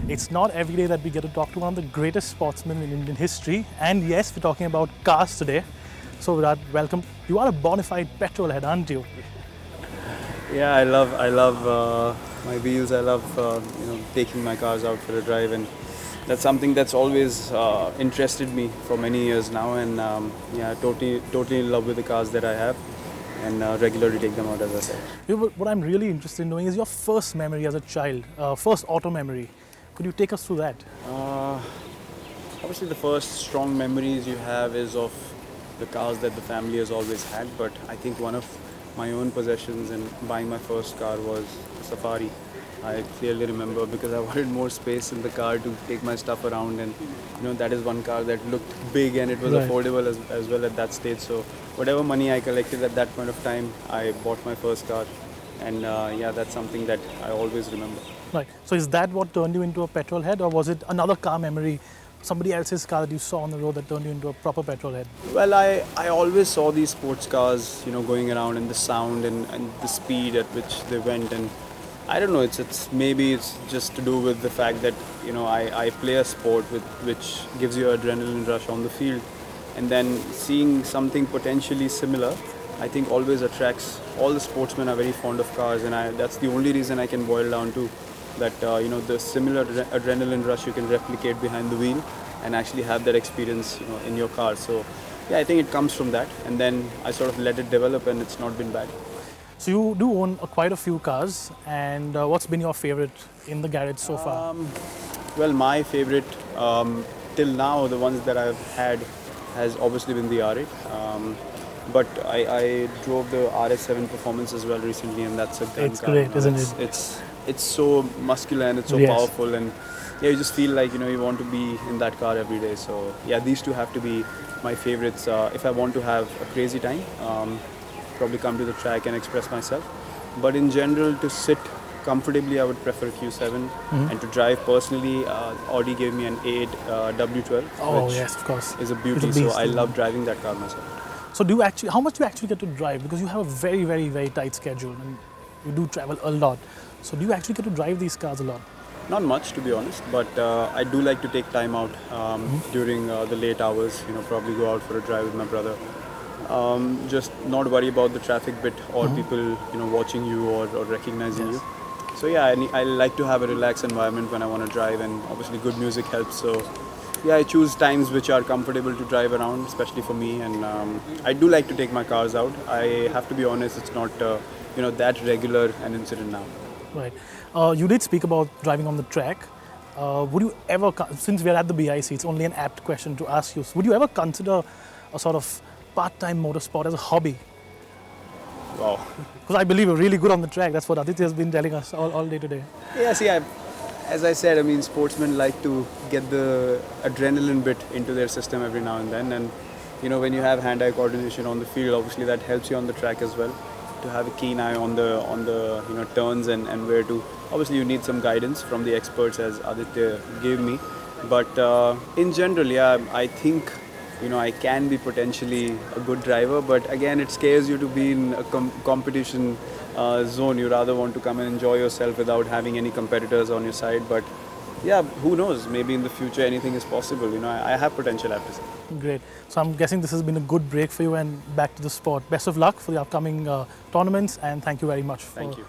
It's not every day that we get to talk to one of the greatest sportsmen in Indian history. And yes, we're talking about cars today. So Virat, welcome. You are a bona fide petrol head, aren't you? Yeah, I love my wheels. I love taking my cars out for a drive, and that's something that's always interested me for many years now. And yeah, totally in love with the cars that I have, and regularly take them out, as I said. What I'm really interested in knowing is your first memory as a child, first auto memory. Could you take us through that? Obviously, the first strong memories you have is of the cars that the family has always had. But I think one of my own possessions and buying my first car was a Safari. I clearly remember because I wanted more space in the car to take my stuff around, and that is one car that looked big and it was Right. affordable as well at that stage. So whatever money I collected at that point of time, I bought my first car, and yeah, that's something that I always remember. Right. So is that what turned you into a petrol head, or was it another car memory, somebody else's car that you saw on the road that turned you into a proper petrol head? Well, I always saw these sports cars, going around, and the sound and the speed at which they went, and I don't know. Maybe it's just to do with the fact that I play a sport which gives you adrenaline rush on the field, and then seeing something potentially similar, I think always attracts. All the sportsmen are very fond of cars, and that's the only reason I can boil down to that. The similar adrenaline rush you can replicate behind the wheel and actually have that experience in your car. So yeah, I think it comes from that, and then I sort of let it develop, and it's not been bad. So you do own quite a few cars, and what's been your favorite in the garage so far? Well, my favorite till now, the ones that I've had, has obviously been the R8. But I drove the RS7 Performance as well recently, and that's a gun It's car. great, isn't it? It's so muscular and it's so Yes. powerful, and yeah, you just feel like you want to be in that car every day. So yeah, these two have to be my favorites. If I want to have a crazy time, probably come to the track and express myself. But in general, to sit comfortably, I would prefer a Q7, and to drive personally, Audi gave me an A8 W12, Oh which yes, of course. is a It's beauty. a So beast, I isn't love it? driving that car myself. So how much do you actually get to drive? Because you have a very, very, very tight schedule, and you do travel a lot. So do you actually get to drive these cars a lot? Not much, to be honest, but I do like to take time out during the late hours. Probably go out for a drive with my brother. Just not worry about the traffic bit or people, watching you or recognizing you. So yeah, I like to have a relaxed environment when I want to drive, and obviously good music helps. So yeah, I choose times which are comfortable to drive around, especially for me. And I do like to take my cars out. I have to be honest, it's not that regular an incident now. Right. You did speak about driving on the track. Would you ever, since we're at the BIC, it's only an apt question to ask you, would you ever consider a sort of part-time motorsport as a hobby? Wow. Because I believe you're really good on the track. That's what Aditya has been telling us all day today. Yeah, see, as I said, I mean, sportsmen like to get the adrenaline bit into their system every now and then. And, when you have hand-eye coordination on the field, obviously that helps you on the track as well, to have a keen eye on the turns and where to. Obviously, you need some guidance from the experts, as Aditya gave me. But in general, yeah, I think, I can be potentially a good driver, but again, it scares you to be in a competition zone. You rather want to come and enjoy yourself without having any competitors on your side. But yeah, who knows? Maybe in the future anything is possible. I have potential, I have to say. Great. So I'm guessing this has been a good break for you and back to the sport. Best of luck for the upcoming tournaments, and thank you very much. Thank you.